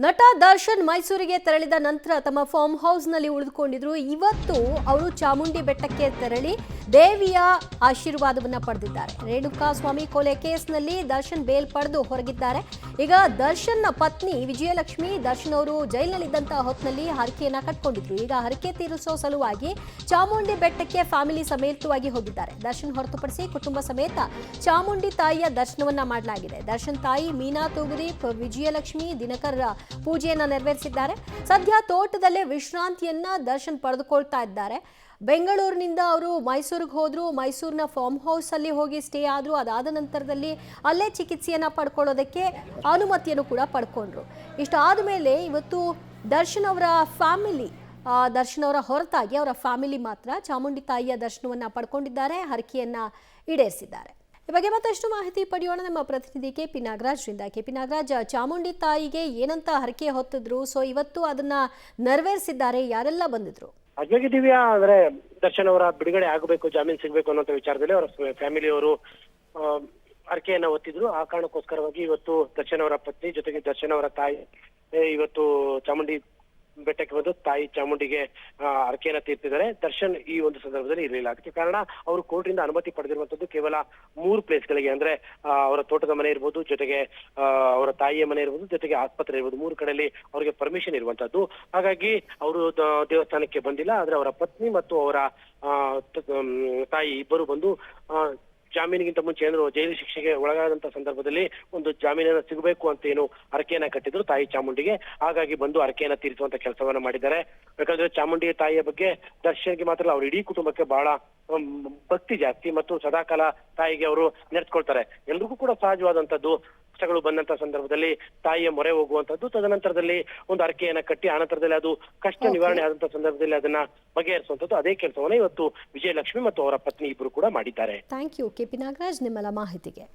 ನಟ ದರ್ಶನ್ ಮೈಸೂರಿಗೆ ತೆರಳಿದ ನಂತರ ತಮ್ಮ ಫಾರ್ಮ್ ಹೌಸ್ನಲ್ಲಿ ಉಳಿದುಕೊಂಡಿದ್ರು. ಇವತ್ತು ಅವರು ಚಾಮುಂಡಿ ಬೆಟ್ಟಕ್ಕೆ ತೆರಳಿ ದೇವಿಯ ಆಶೀರ್ವಾದವನ್ನ ಪಡೆದಿದ್ದಾರೆ. ರೇಣುಕಾ ಸ್ವಾಮಿ ಕೊಲೆ ಕೇಸ್ನಲ್ಲಿ ದರ್ಶನ್ ಬೇಲ್ ಪಡೆದು ಹೊರಗಿದ್ದಾರೆ. ಈಗ ದರ್ಶನ್ನ ಪತ್ನಿ ವಿಜಯಲಕ್ಷ್ಮಿ ದರ್ಶನ್ ಅವರು ಜೈಲಿನಲ್ಲಿದ್ದಂತಹ ಹೊತ್ತಿನಲ್ಲಿ ಹರಕೆಯನ್ನ ಕಟ್ಕೊಂಡಿದ್ರು. ಈಗ ಹರಕೆ ತೀರಿಸೋ ಸಲುವಾಗಿ ಚಾಮುಂಡಿ ಬೆಟ್ಟಕ್ಕೆ ಫ್ಯಾಮಿಲಿ ಸಮೇತವಾಗಿ ಹೋಗಿದ್ದಾರೆ. ದರ್ಶನ್ ಹೊರತುಪಡಿಸಿ ಕುಟುಂಬ ಸಮೇತ ಚಾಮುಂಡಿ ತಾಯಿಯ ದರ್ಶನವನ್ನ ಮಾಡಲಾಗಿದೆ. ದರ್ಶನ್ ತಾಯಿ ಮೀನಾ ತೂಗುರಿ, ವಿಜಯಲಕ್ಷ್ಮಿ, ದಿನಕರ್ ಪೂಜೆಯನ್ನ ನೆರವೇರಿಸಿದ್ದಾರೆ. ಸದ್ಯ ತೋಟದಲ್ಲೇ ವಿಶ್ರಾಂತಿಯನ್ನ ದರ್ಶನ್ ಪಡೆದುಕೊಳ್ತಾ ಇದ್ದಾರೆ. ಬೆಂಗಳೂರಿನಿಂದ ಅವರು ಮೈಸೂರಿಗೆ ಹೋದ್ರು. ಮೈಸೂರಿನ ಫಾರ್ಮ್ ಹೌಸ್ ಅಲ್ಲಿ ಹೋಗಿ ಸ್ಟೇ ಆದ್ರು. ಅದಾದ ನಂತರದಲ್ಲಿ ಅಲ್ಲೇ ಚಿಕಿತ್ಸೆಯನ್ನ ಪಡ್ಕೊಳ್ಳೋದಕ್ಕೆ ಅನುಮತಿಯನ್ನು ಕೂಡ ಪಡ್ಕೊಂಡ್ರು. ಇಷ್ಟಾದ ಮೇಲೆ ಇವತ್ತು ದರ್ಶನ್ ಅವರ ಫ್ಯಾಮಿಲಿ ದರ್ಶನ್ ಅವರ ಹೊರತಾಗಿ ಅವರ ಫ್ಯಾಮಿಲಿ ಮಾತ್ರ ಚಾಮುಂಡಿ ತಾಯಿಯ ದರ್ಶನವನ್ನ ಪಡ್ಕೊಂಡಿದ್ದಾರೆ, ಹರಕೆಯನ್ನ ಈಡೇರಿಸಿದ್ದಾರೆ. ಈ ಬಗ್ಗೆ ಮತ್ತಷ್ಟು ಮಾಹಿತಿ ಪಡೆಯೋಣ ನಮ್ಮ ಪ್ರತಿನಿಧಿ ಕೆಪಿ ನಾಗರಾಜ್ರಿಂದ. ಕೆಪಿ ನಾಗರಾಜ್, ಚಾಮುಂಡಿ ತಾಯಿಗೆ ಏನಂತ ಹರಕೆ ಹೊತ್ತಿದ್ರು, ಸೊ ಇವತ್ತು ಅದನ್ನ ನೆರವೇರಿಸಿದ್ದಾರೆ, ಯಾರೆಲ್ಲ ಬಂದಿದ್ರು? ಹಾಗಾಗಿ ದಿವ್ಯಾ, ಅಂದ್ರೆ ದರ್ಶನ್ ಅವರ ಬಿಡುಗಡೆ ಆಗಬೇಕು, ಜಾಮೀನು ಸಿಗಬೇಕು ಅನ್ನೋ ವಿಚಾರದಲ್ಲಿ ಅವರ ಫ್ಯಾಮಿಲಿಯವರು ಹರಕೆಯನ್ನ ಹೊತ್ತಿದ್ರು. ಆ ಕಾರಣಕ್ಕೋಸ್ಕರವಾಗಿ ಇವತ್ತು ದರ್ಶನ್ ಅವರ ಪತ್ನಿ ಜೊತೆಗೆ ದರ್ಶನ್ ಅವರ ತಾಯಿ ಇವತ್ತು ಚಾಮುಂಡಿ ಬೆಟ್ಟಕ್ಕೆ ಬಂದು ತಾಯಿ ಚಾಮುಂಡಿಗೆ ಹರಕೆಯನ್ನ ತೀರ್ತಿದ್ದಾರೆ. ದರ್ಶನ್ ಈ ಒಂದು ಸಂದರ್ಭದಲ್ಲಿ ಇರಲಿಲ್ಲ. ಅದಕ್ಕೆ ಕಾರಣ ಅವರು ಕೋರ್ಟಿಂದ ಅನುಮತಿ ಪಡೆದಿರುವಂತದ್ದು ಕೇವಲ 3 ಪ್ಲೇಸ್ಗಳಿಗೆ, ಅಂದ್ರೆ ಅವರ ತೋಟದ ಮನೆ ಇರ್ಬೋದು, ಜೊತೆಗೆ ಅವರ ತಾಯಿಯ ಮನೆ ಇರ್ಬೋದು, ಜೊತೆಗೆ ಆಸ್ಪತ್ರೆ ಇರ್ಬೋದು, 3 ಕಡೆಯಲ್ಲಿ ಅವರಿಗೆ ಪರ್ಮಿಷನ್ ಇರುವಂತದ್ದು. ಹಾಗಾಗಿ ಅವರು ದೇವಸ್ಥಾನಕ್ಕೆ ಬಂದಿಲ್ಲ. ಆದ್ರೆ ಅವರ ಪತ್ನಿ ಮತ್ತು ಅವರ ತಾಯಿ ಇಬ್ಬರು ಬಂದು ಜಾಮೀನಿಗಿಂತ ಮುಂಚೆ ಏನು ಜೈಲು ಶಿಕ್ಷೆಗೆ ಒಳಗಾದಂತ ಸಂದರ್ಭದಲ್ಲಿ ಒಂದು ಜಾಮೀನನ್ನ ಸಿಗಬೇಕು ಅಂತ ಏನು ಹರಕೆಯನ್ನ ಕಟ್ಟಿದ್ರು ತಾಯಿ ಚಾಮುಂಡಿಗೆ. ಹಾಗಾಗಿ ಬಂದು ಹರಕೆಯನ್ನ ತೀರಿಸುವಂತ ಕೆಲಸವನ್ನ ಮಾಡಿದ್ದಾರೆ. ಯಾಕಂದ್ರೆ ಚಾಮುಂಡಿ ತಾಯಿಯ ಬಗ್ಗೆ ದರ್ಶನ್ಗೆ ಮಾತ್ರ ಅಲ್ಲ, ಅವ್ರ ಇಡೀ ಕುಟುಂಬಕ್ಕೆ ಬಹಳ ಭಕ್ತಿ ಜಾಸ್ತಿ ಮತ್ತು ಸದಾಕಾಲ ತಾಯಿಗೆ ಅವರು ನೆನೆಸ್ಕೊಳ್ತಾರೆ. ಎಲ್ರಿಗೂ ಕೂಡ ಸಹಜವಾದಂತದ್ದು ಕಷ್ಟಗಳು ಬಂದಂತ ಸಂದರ್ಭದಲ್ಲಿ ತಾಯಿಯ ಮೊರೆ ಹೋಗುವಂತದ್ದು, ತದನಂತರದಲ್ಲಿ ಒಂದು ಹರಕೆಯನ್ನ ಕಟ್ಟಿ ಆನಂತರದಲ್ಲಿ ಅದು ಕಷ್ಟ ನಿವಾರಣೆ ಆದಂತ ಸಂದರ್ಭದಲ್ಲಿ ಅದನ್ನ ಬಗೆಹರಿಸುವಂತದ್ದು. ಅದೇ ಕೆಲಸವನ್ನ ಇವತ್ತು ವಿಜಯಲಕ್ಷ್ಮಿ ಮತ್ತು ಅವರ ಪತ್ನಿ ಇಬ್ಬರು ಕೂಡ ಮಾಡಿದ್ದಾರೆ. ಥ್ಯಾಂಕ್ ಯು ಕೆಪಿ ನಾಗರಾಜ್ ನಿಮ್ಮೆಲ್ಲ ಮಾಹಿತಿಗೆ.